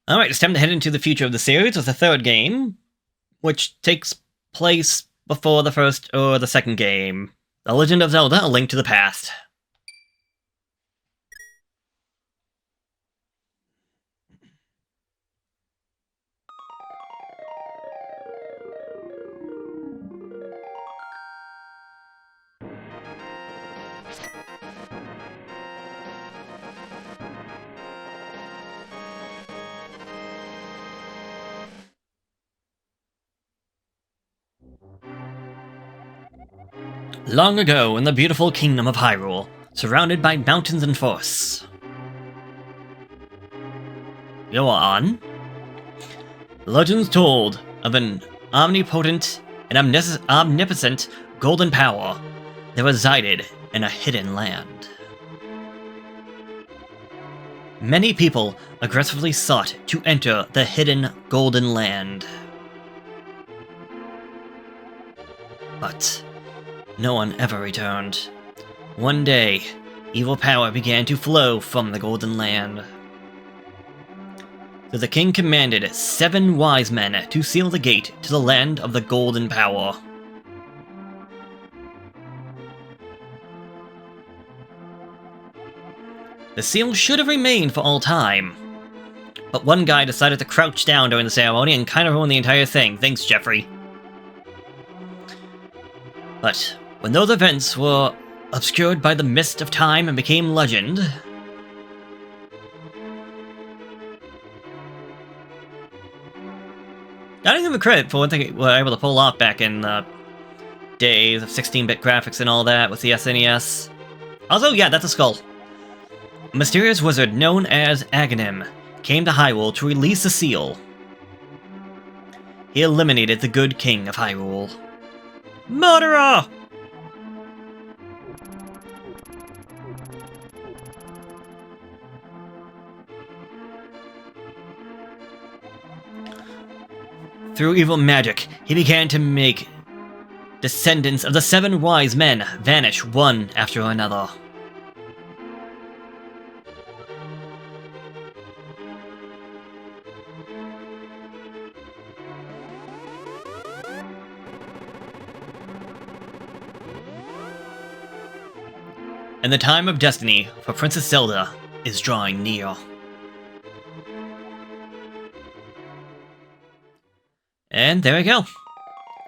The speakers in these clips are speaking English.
Alright, it's time to head into the future of the series with the third game, which takes place before the first or the second game. The Legend of Zelda: A Link to the Past. Long ago, in the beautiful kingdom of Hyrule, surrounded by mountains and forests. Go on. Legends told of an omnipotent and omnipotent golden power that resided in a hidden land. Many people aggressively sought to enter the hidden golden land. But no one ever returned. One day, evil power began to flow from the Golden Land. So the king commanded 7 wise men to seal the gate to the land of the Golden Power. The seal should have remained for all time, but one guy decided to crouch down during the ceremony and kind of ruin the entire thing. Thanks, Jeffrey. But when those events were obscured by the mist of time and became legend, I don't give him credit for what they were able to pull off back in the days of 16-bit graphics and all that with the SNES. Also, yeah, that's a skull. A mysterious wizard known as Aghanim came to Hyrule to release the seal. He eliminated the good king of Hyrule. Murderer! Through evil magic, he began to make descendants of the 7 wise men vanish one after another. And the time of destiny for Princess Zelda is drawing near. And there we go.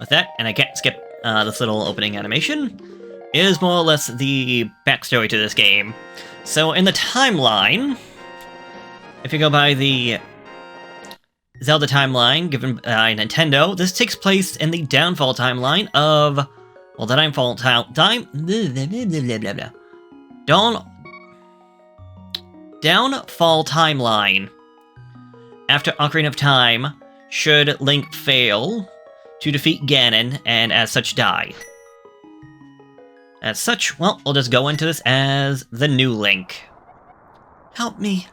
With that, and I can't skip this little opening animation, is more or less the backstory to this game. So in the timeline, if you go by the Zelda timeline given by Nintendo, this takes place in the downfall timeline of, well, the downfall downfall timeline. After Ocarina of Time, should Link fail to defeat Ganon and as such die. As such, well, we'll just go into this as the new Link. Help me.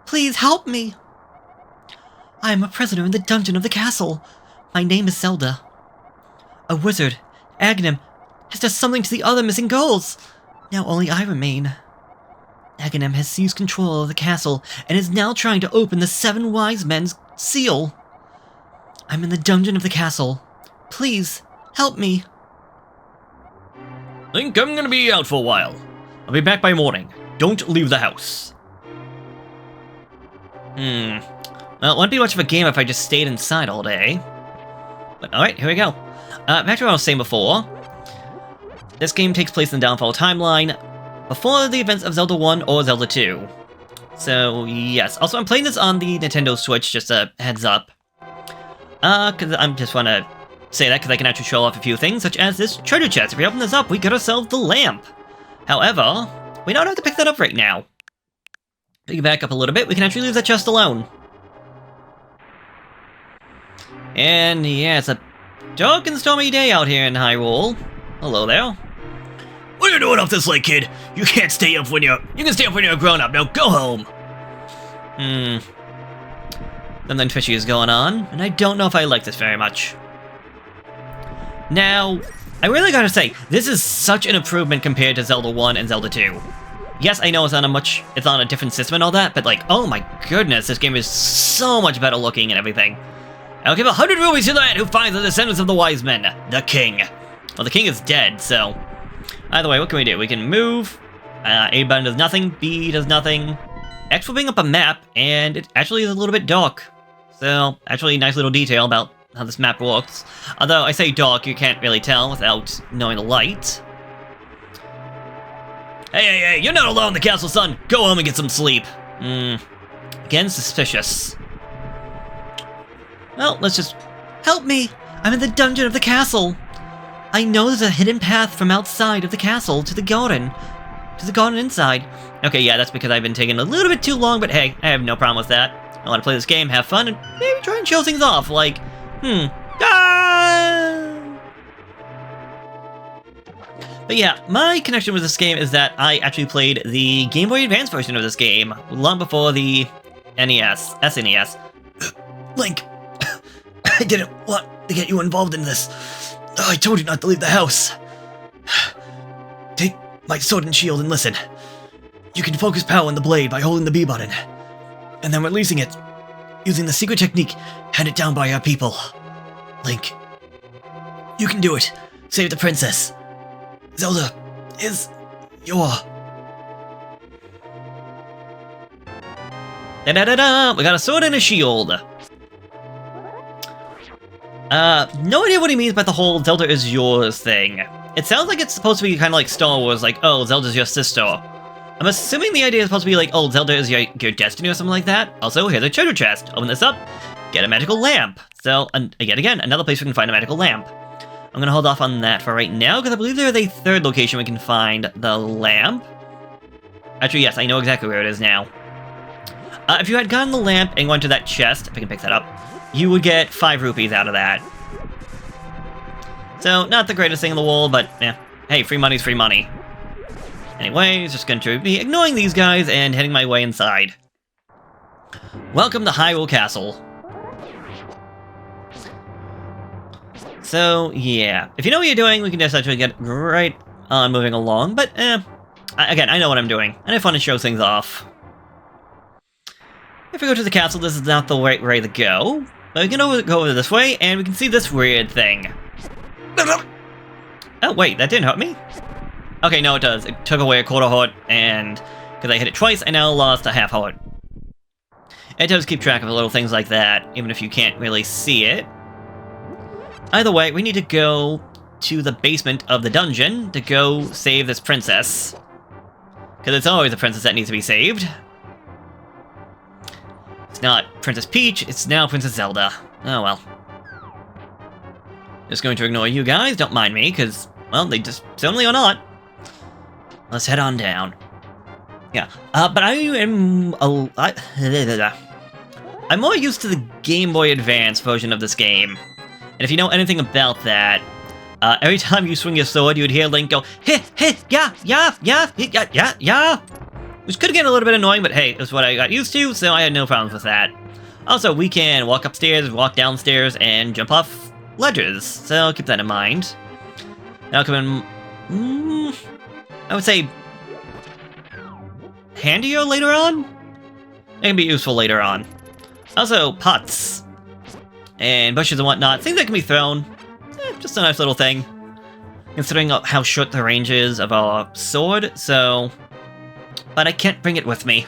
Please help me. I am a prisoner in the dungeon of the castle. My name is Zelda. A wizard, Aghanim, has done something to the other missing girls. Now only I remain. Aghanim has seized control of the castle and is now trying to open the 7 wise men's seal. I'm in the dungeon of the castle. Please, help me. Think I'm gonna be out for a while. I'll be back by morning. Don't leave the house. Well, it wouldn't be much of a game if I just stayed inside all day. But alright, here we go. Back to what I was saying before. This game takes place in the Downfall timeline before the events of Zelda 1 or Zelda 2. So, yes. Also, I'm playing this on the Nintendo Switch, just a heads up. Because I just want to say that because I can actually show off a few things, such as this treasure chest. If we open this up, we get ourselves the lamp. However, we don't have to pick that up right now. If we back up a little bit, we can actually leave that chest alone. And yeah, it's a dark and stormy day out here in Hyrule. Hello there. What are you doing up this late, kid? You can't stay up when you can stay up when you're a grown-up. Now go home. Something fishy is going on, and I don't know if I like this very much. Now, I really gotta say, this is such an improvement compared to Zelda 1 and Zelda 2. Yes, I know it's on a different system and all that, but like, oh my goodness, this game is so much better looking and everything. I'll give 100 rubies to the man who finds the descendants of the wise men, the king. Well, the king is dead, so... Either way, what can we do? We can move. A button does nothing, B does nothing. X will bring up a map, and it actually is a little bit dark. So, actually, nice little detail about how this map works. Although, I say dark, you can't really tell without knowing the light. Hey, you're not alone in the castle, son! Go home and get some sleep. Again, suspicious. Well, let's just... Help me! I'm in the dungeon of the castle! I know there's a hidden path from outside of the castle to the garden. To the garden inside. Okay, yeah, that's because I've been taking a little bit too long, but hey, I have no problem with that. I want to play this game, have fun, and maybe try and show things off, like... But yeah, my connection with this game is that I actually played the Game Boy Advance version of this game long before the SNES. Link, I didn't want to get you involved in this. I told you not to leave the house. Take my sword and shield and listen. You can focus power on the blade by holding the B button, and then releasing it, using the secret technique handed down by our people. Link, you can do it. Save the princess. Zelda is your... Da-da-da-da! We got a sword and a shield. No idea what he means by the whole Zelda is yours thing. It sounds like it's supposed to be kind of like Star Wars, like, oh, Zelda's your sister. I'm assuming the idea is supposed to be like, oh, Zelda is your destiny or something like that. Also, here's a treasure chest. Open this up, get a magical lamp. So, yet again, another place we can find a magical lamp. I'm gonna hold off on that for right now, because I believe there is a third location we can find the lamp. Actually, yes, I know exactly where it is now. If you had gotten the lamp and went to that chest, if I can pick that up, you would get 5 rupees out of that. So, not the greatest thing in the world, but, yeah. Hey, free money's free money. Anyways, just going to be ignoring these guys and heading my way inside. Welcome to Hyrule Castle. So, yeah. If you know what you're doing, we can just actually get right on moving along, but, again, I know what I'm doing, and I want to show things off. If we go to the castle, this is not the right way to go. But we can go over this way, and we can see this weird thing. Oh, wait, that didn't hurt me? Okay, no, it does. It took away a quarter heart, and because I hit it twice, I now lost a half heart. It does keep track of little things like that, even if you can't really see it. Either way, we need to go to the basement of the dungeon to go save this princess. Because it's always the princess that needs to be saved. It's not Princess Peach, it's now Princess Zelda. Oh well. Just going to ignore you guys, don't mind me, because, well, they just certainly are not. Let's head on down. Yeah, but I'm more used to the Game Boy Advance version of this game. And if you know anything about that, every time you swing your sword, you would hear Link go, heh, heh, yeah, yeah, yeah, yeah, yeah, yeah. Which could get a little bit annoying, but hey, it's what I got used to, so I had no problems with that. Also, we can walk upstairs, walk downstairs, and jump off ledges, so keep that in mind. That'll come in, I would say, handier later on? It can be useful later on. Also, pots. And bushes and whatnot, things that can be thrown. Just a nice little thing. Considering how short the range is of our sword, so... But I can't bring it with me.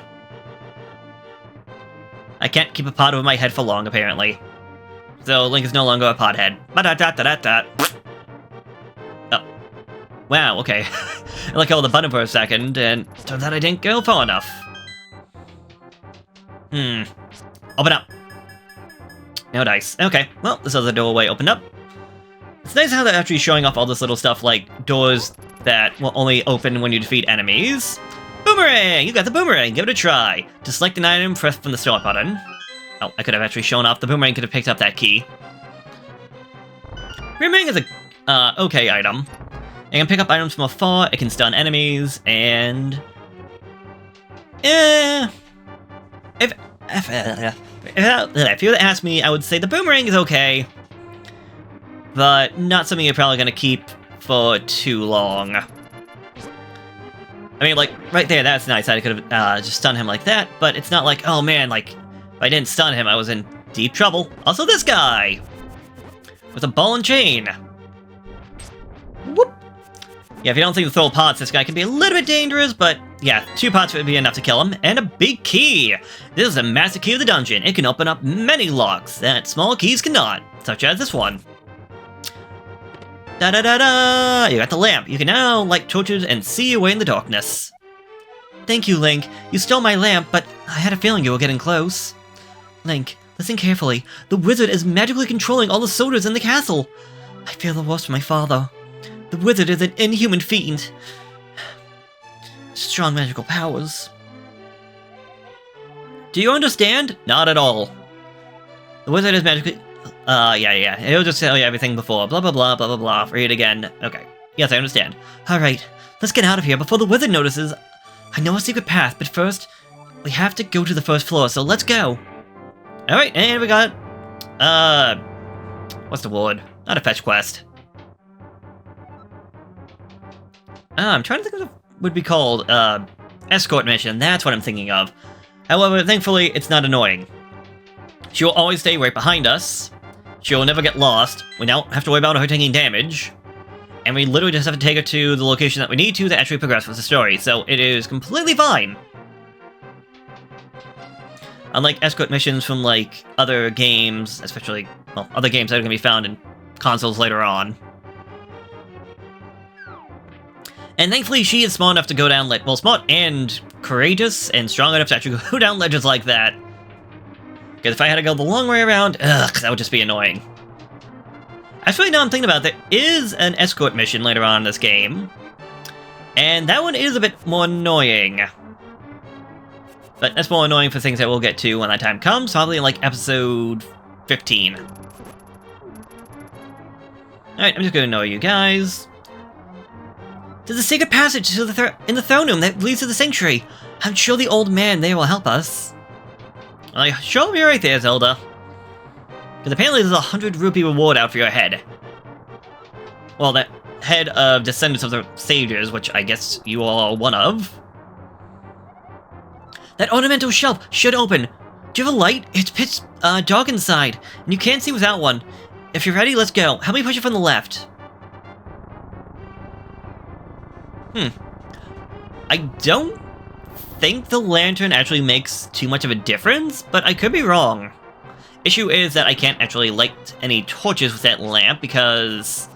I can't keep a pot over my head for long, apparently. So Link is no longer a pothead. Ba-da-da-da-da-da. Oh. Wow, okay. I let go of the button for a second, and turns out I didn't go far enough. Open up. No dice. Okay, well, this other doorway opened up. It's nice how they're actually showing off all this little stuff, like doors that will only open when you defeat enemies. Boomerang! You got the boomerang! Give it a try. To select an item, press from the start button. Oh, I could have actually shown off. The boomerang could have picked up that key. Boomerang is a, okay item. It can pick up items from afar, it can stun enemies, and... If you were to ask me, I would say the boomerang is okay, but not something you're probably going to keep for too long. I mean, like, right there, that's nice. I could have just stunned him like that, but it's not like, oh man, like, if I didn't stun him, I was in deep trouble. Also this guy! With a ball and chain. Whoop! Yeah, if you don't think to throw pots, this guy can be a little bit dangerous, but yeah, 2 pots would be enough to kill him. And a big key! This is a massive key of the dungeon. It can open up many locks that small keys cannot, such as this one. Da-da-da-da! You got the lamp. You can now light torches and see your way in the darkness. Thank you, Link. You stole my lamp, but I had a feeling you were getting close. Link, listen carefully. The wizard is magically controlling all the soldiers in the castle. I fear the worst for my father. The wizard is an inhuman fiend. Strong magical powers. Do you understand? Not at all. The wizard is magically... yeah. He'll just tell you everything before. Blah, blah, blah, blah, blah, blah. Read it again. Okay. Yes, I understand. Alright, let's get out of here before the wizard notices. I know a secret path, but first, we have to go to the first floor, so let's go. Alright, and we got... what's the word? Not a fetch quest. I'm trying to think of what would be called, escort mission. That's what I'm thinking of. However, thankfully, it's not annoying. She'll always stay right behind us. She'll never get lost. We don't have to worry about her taking damage. And we literally just have to take her to the location that we need to actually progress with the story. So it is completely fine. Unlike escort missions from, like, other games, especially, well, other games that are going to be found in consoles later on. And thankfully, she is smart enough to go down, well, smart and courageous and strong enough to actually go down ledges like that. Because if I had to go the long way around, ugh, that would just be annoying. Actually, now I'm thinking about it, there is an escort mission later on in this game. And that one is a bit more annoying. But that's more annoying for things that we'll get to when that time comes, probably in, like, episode 15. Alright, I'm just gonna annoy you guys. There's a secret passage to in the throne room that leads to the sanctuary. I'm sure the old man there will help us. I sure be right there, Zelda. Because apparently there's a 100 rupee reward out for your head. Well, that head of Descendants of the Sages, which I guess you all are one of. That ornamental shelf should open. Do you have a light? It's pitch dark inside, and you can't see without one. If you're ready, let's go. Help me push it from the left. I don't think the lantern actually makes too much of a difference, but I could be wrong. Issue is that I can't actually light any torches with that lamp because...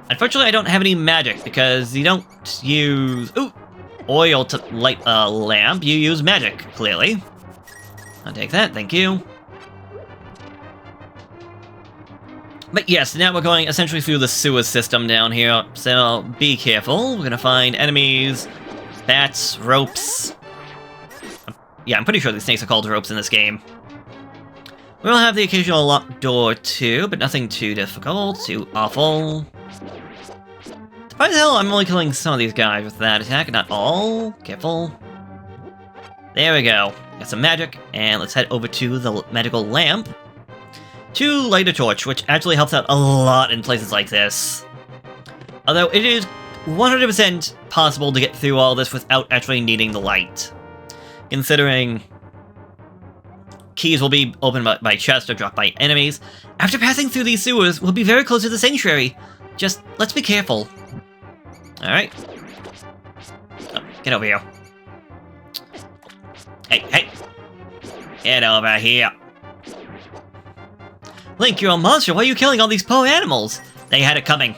Unfortunately, I don't have any magic because you don't use oil to light a lamp. You use magic, clearly. I'll take that, thank you. But yes, now we're going essentially through the sewer system down here, so be careful. We're gonna find enemies, bats, ropes. Yeah, I'm pretty sure these snakes are called ropes in this game. We'll have the occasional locked door too, but nothing too difficult, too awful. Surprised hell, I'm only killing some of these guys with that attack, not all. Careful. There we go. Got some magic, and let's head over to the magical lamp to light a torch, which actually helps out a lot in places like this. Although it is 100% possible to get through all this without actually needing the light. Considering keys will be opened by chests or dropped by enemies. After passing through these sewers, we'll be very close to the sanctuary. Just, let's be careful. Alright. Oh, get over here. Hey! Get over here. Link, you're a monster. Why are you killing all these poor animals? They had it coming.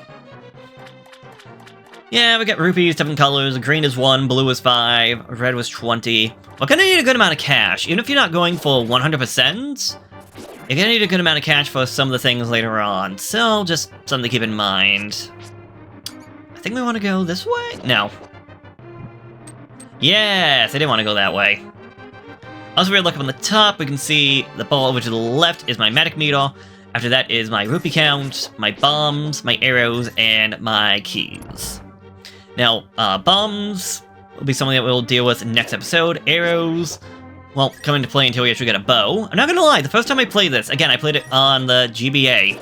Yeah, we got rupees, different colors. Green is 1, blue is 5, red was 20. We're gonna need a good amount of cash. Even if you're not going for 100%, you're gonna need a good amount of cash for some of the things later on. So, just something to keep in mind. I think we want to go this way? No. Yes, I didn't want to go that way. Also, we look up on the top, we can see the ball over to the left is my magic meter. After that is my rupee count, my bombs, my arrows, and my keys. Now, bombs will be something that we'll deal with next episode. Arrows won't come into play until we actually get a bow. I'm not gonna lie, the first time I played this, again, I played it on the GBA.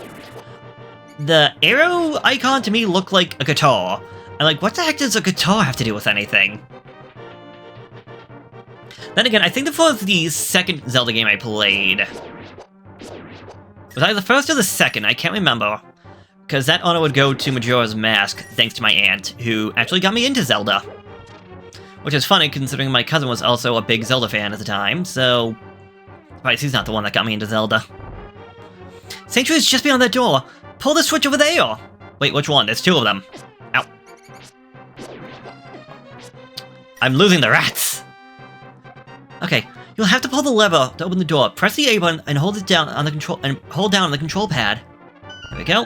The arrow icon to me looked like a guitar. And like, what the heck does a guitar have to do with anything? Then again, I think that was the second Zelda game I played. Was either the first or the second? I can't remember. Because that honor would go to Majora's Mask, thanks to my aunt, who actually got me into Zelda. Which is funny, considering my cousin was also a big Zelda fan at the time, so... Right, he's not the one that got me into Zelda. Sanctuary is just beyond that door! Pull the switch over there! Wait, which one? There's two of them. Ow. I'm losing the rats! Okay, you'll have to pull the lever to open the door. Press the A button and hold it down on the control and hold down on the control pad. There we go.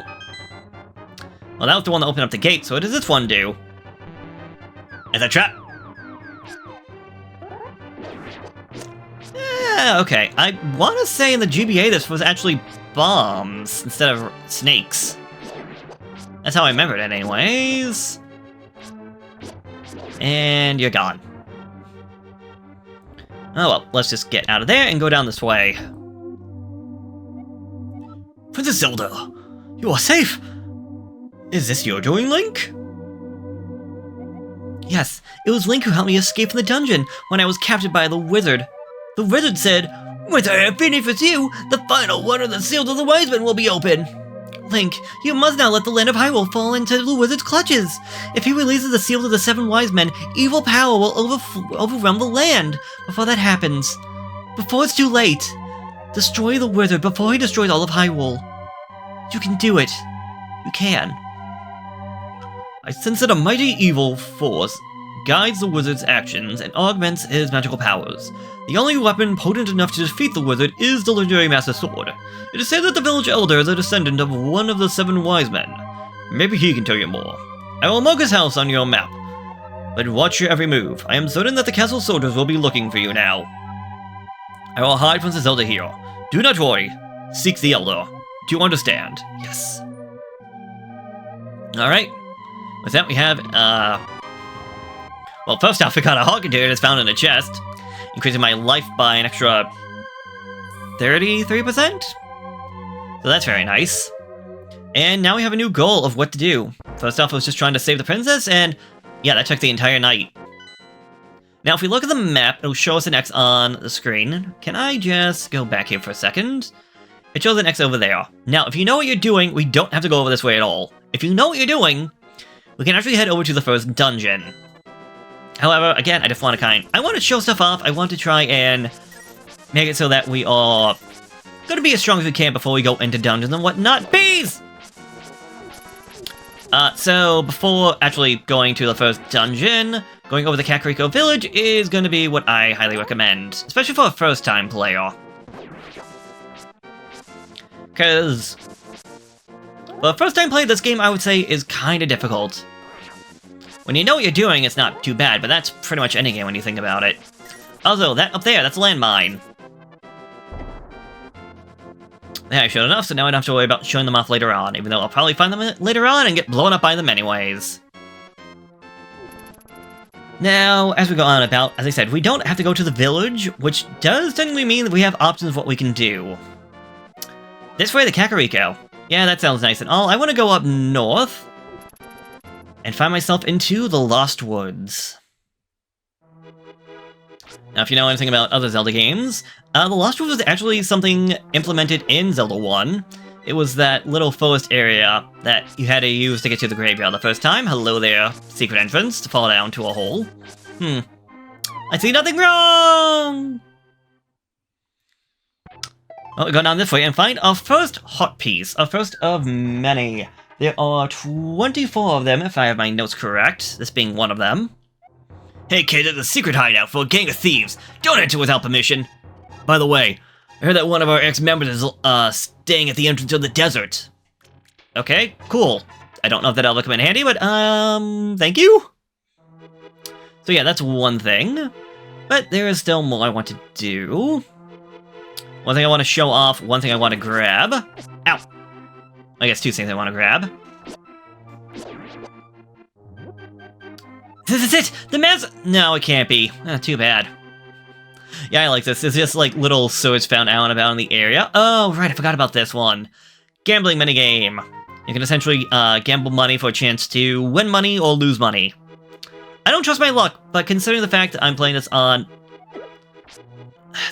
Well, that was the one that opened up the gate, so what does this one do? It's a trap! Yeah, okay. I want to say in the GBA this was actually bombs instead of snakes. That's how I remembered it anyways. And you're gone. Oh well, let's just get out of there and go down this way. Princess Zelda, you are safe! Is this your doing, Link? Yes, it was Link who helped me escape from the dungeon when I was captured by the wizard. The wizard said, "Once I have finished with you, the final one of the seals of the wise men will be open." Link, you must not let the land of Hyrule fall into the wizard's clutches. If he releases the seals of the 7 wise men, evil power will overwhelm the land. Before that happens, before it's too late, destroy the wizard before he destroys all of Hyrule. You can do it. You can. I sense that a mighty evil force guides the wizard's actions and augments his magical powers. The only weapon potent enough to defeat the wizard is the legendary Master Sword. It is said that the village elder is a descendant of one of the 7 wise men. Maybe he can tell you more. I will mark his house on your map, but watch your every move. I am certain that the castle soldiers will be looking for you now. I will hide from the Zelda here. Do not worry. Seek the elder. Do you understand? Yes. Alright. With that we have, well, first off, we got a Hawk Container that's found in a chest, increasing my life by an extra 33%? So that's very nice. And now we have a new goal of what to do. First off, I was just trying to save the princess, and yeah, that took the entire night. Now, if we look at the map, it'll show us an X on the screen. Can I just go back here for a second? It shows an X over there. Now, if you know what you're doing, we don't have to go over this way at all. If you know what you're doing, we can actually head over to the first dungeon. However, again, I just want to I want to show stuff off. I want to try and make it so that we are going to be as strong as we can before we go into dungeons and whatnot. Bees! So, before actually going to the first dungeon, going over the Kakariko Village is going to be what I highly recommend, especially for a first-time player. Because for a first-time player, this game, I would say, is kind of difficult. When you know what you're doing, it's not too bad, but that's pretty much any game when you think about it. Also, that up there, that's a landmine. Yeah, I showed enough, so now I don't have to worry about showing them off later on, even though I'll probably find them later on and get blown up by them anyways. Now, as we go on about, as I said, we don't have to go to the village, which does technically mean that we have options of what we can do. This way, the Kakariko. Yeah, that sounds nice and all. I want to go up north and find myself into the Lost Woods. Now, if you know anything about other Zelda games, the Lost Woods was actually something implemented in Zelda 1. It was that little forest area that you had to use to get to the graveyard the first time. Hello there, secret entrance to fall down to a hole. I see nothing wrong! Well, we go down this way and find our first hot piece, our first of many. There are 24 of them, if I have my notes correct, this being one of them. Hey kid, it's a secret hideout for a gang of thieves. Don't enter without permission. By the way, I heard that one of our ex-members is staying at the entrance of the desert. Okay, cool. I don't know if that'll come in handy, but thank you. So yeah, that's one thing. But there is still more I want to do. One thing I want to show off, one thing I want to grab. Ow! I guess two things I want to grab. This is it! The mask! No, it can't be. Too bad. Yeah, I like this. It's just like little swords found out and about in the area. Oh, right, I forgot about this one. Gambling minigame. You can essentially gamble money for a chance to win money or lose money. I don't trust my luck, but considering the fact that I'm playing this on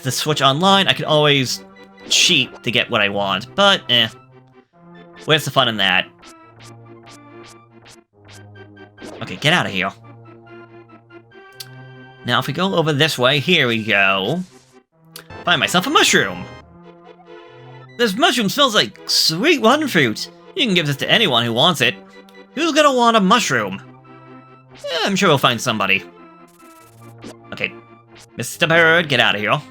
the Switch Online, I could always cheat to get what I want, but where's the fun in that? Okay, get out of here. Now, if we go over this way, here we go. Find myself a mushroom. This mushroom smells like sweet one fruit. You can give this to anyone who wants it. Who's gonna want a mushroom? Yeah, I'm sure we'll find somebody. Okay, Mr. Bird, get out of here.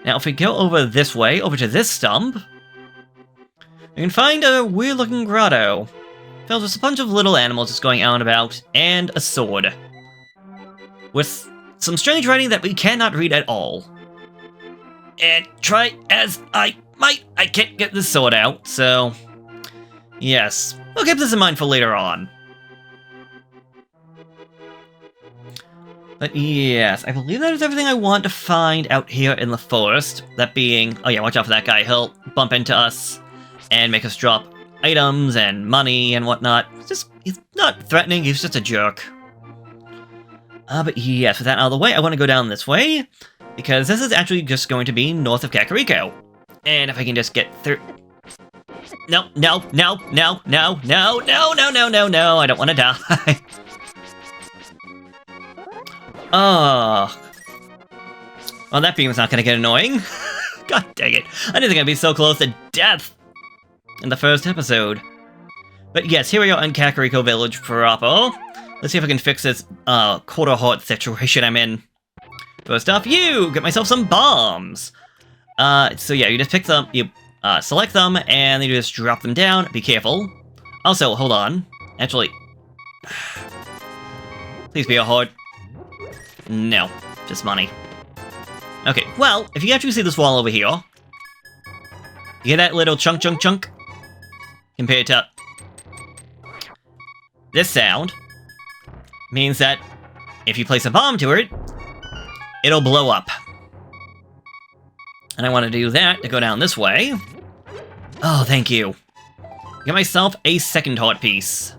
Now, if we go over this way, over to this stump, we can find a weird-looking grotto filled with a bunch of little animals just going out and about, and a sword. With some strange writing that we cannot read at all. And try as I might, I can't get this sword out, so... yes, we'll keep this in mind for later on. But yes, I believe that is everything I want to find out here in the forest. That being... oh yeah, watch out for that guy. He'll bump into us and make us drop items and money and whatnot. He's not threatening, he's just a jerk. But yes, with that out of the way, I want to go down this way, because this is actually just going to be north of Kakariko. And if I can just get through... no, no, no, no, no, no, no, no, no, no, no, I don't want to die. Oh. Well, that beam's not going to get annoying. God dang it. I didn't think I'd be so close to death in the first episode. But yes, here we are in Kakariko Village proper. Let's see if I can fix this quarter heart situation I'm in. First off, you get myself some bombs. So yeah, you just pick them, you select them, and then you just drop them down. Be careful. Also, hold on. Actually, please be a heart. No, just money. Okay, well, if you actually see this wall over here, you hear that little chunk, chunk, chunk? Compared to this sound, means that if you place a bomb to it, it'll blow up. And I want to do that to go down this way. Oh, thank you. Get myself a second heart piece.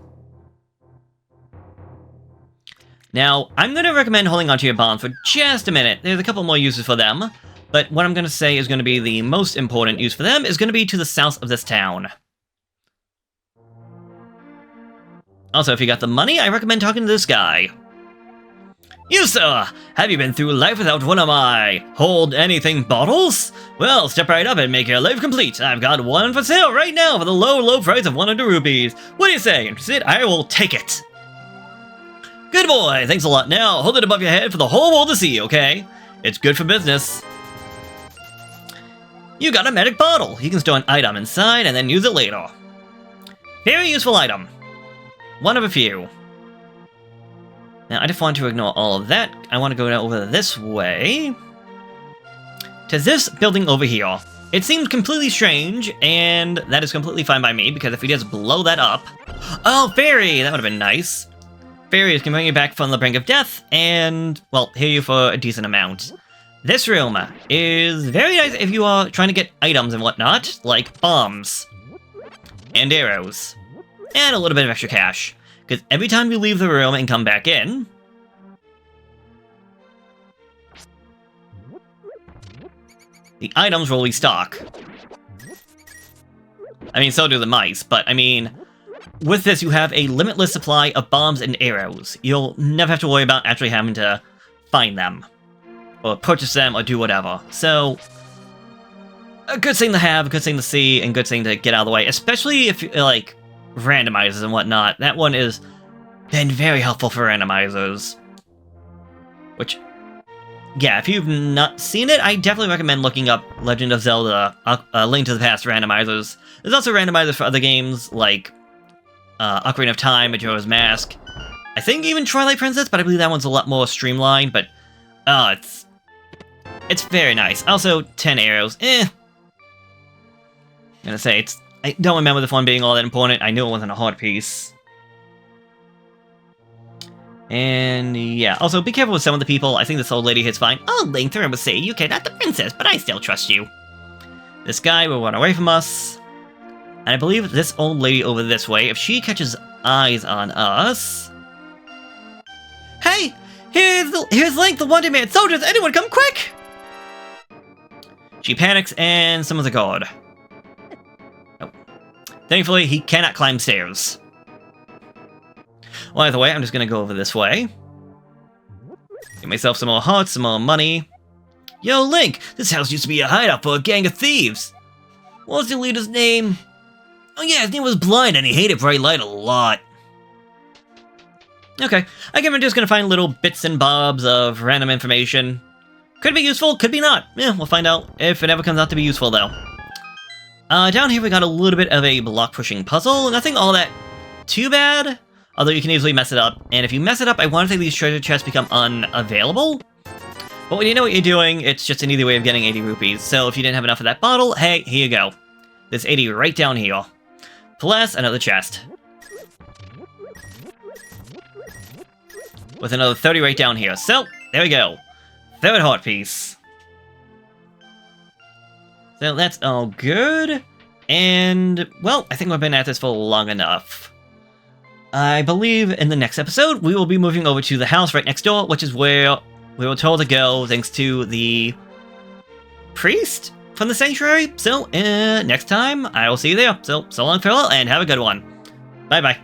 Now, I'm going to recommend holding onto your bombs for just a minute. There's a couple more uses for them, but what I'm going to say is going to be the most important use for them is going to be to the south of this town. Also, if you got the money, I recommend talking to this guy. You, sir! Have you been through life without one of my hold anything bottles? Well, step right up and make your life complete. I've got one for sale right now for the low, low price of 100 rupees. What do you say? Interested? I will take it. Good boy, thanks a lot. Now, hold it above your head for the whole world to see, okay? It's good for business. You got a magic bottle. You can store an item inside and then use it later. Very useful item. One of a few. Now, I just want to ignore all of that. I want to go over this way. To this building over here. It seems completely strange, and that is completely fine by me, because if we just blow that up... oh, fairy! That would have been nice. Fairies can bring you back from the brink of death, and, well, heal you for a decent amount. This room is very nice if you are trying to get items and whatnot, like bombs. And arrows. And a little bit of extra cash. Because every time you leave the room and come back in... the items will restock. I mean, so do the mice, but, I mean... with this, you have a limitless supply of bombs and arrows. You'll never have to worry about actually having to find them. Or purchase them, or do whatever. So, a good thing to have, a good thing to see, and good thing to get out of the way. Especially if, like, randomizers and whatnot. That one has been very helpful for randomizers. Which, yeah, if you've not seen it, I definitely recommend looking up Legend of Zelda, Link to the Past randomizers. There's also randomizers for other games, like Ocarina of Time, Majora's Mask. I think even Twilight Princess, but I believe that one's a lot more streamlined, but it's very nice. Also, 10 arrows, I'm gonna say, I don't remember this one being all that important. I knew it wasn't a hard piece. And yeah, also be careful with some of the people. I think this old lady hits fine. Oh, Link, the will say you cannot the princess, but I still trust you. This guy will run away from us. And I believe this old lady over this way, if she catches eyes on us... Hey! Here's Link, the Wonder Man! Soldiers, anyone come quick! She panics and summons a guard. Nope. Thankfully, he cannot climb stairs. Well, either way, I'm just gonna go over this way. Get myself some more hearts, some more money. Yo, Link! This house used to be a hideout for a gang of thieves! What was the leader's name? Oh yeah, his name was Blind and he hated bright light a lot. Okay, I guess I'm just gonna find little bits and bobs of random information. Could be useful, could be not. Yeah, we'll find out if it ever comes out to be useful, though. Down here we got a little bit of a block-pushing puzzle. Nothing all that too bad, although you can easily mess it up. And if you mess it up, I want to think these treasure chests become unavailable. But when you know what you're doing, it's just an easy way of getting 80 rupees. So if you didn't have enough of that bottle, hey, here you go. There's 80 right down here. Plus another chest. With another 30 right down here. So, there we go. Third heart piece. So that's all good. And, well, I think we've been at this for long enough. I believe in the next episode, we will be moving over to the house right next door, which is where we were told to go thanks to the priest from the sanctuary. So, next time, I will see you there. So long, farewell, and have a good one. Bye-bye.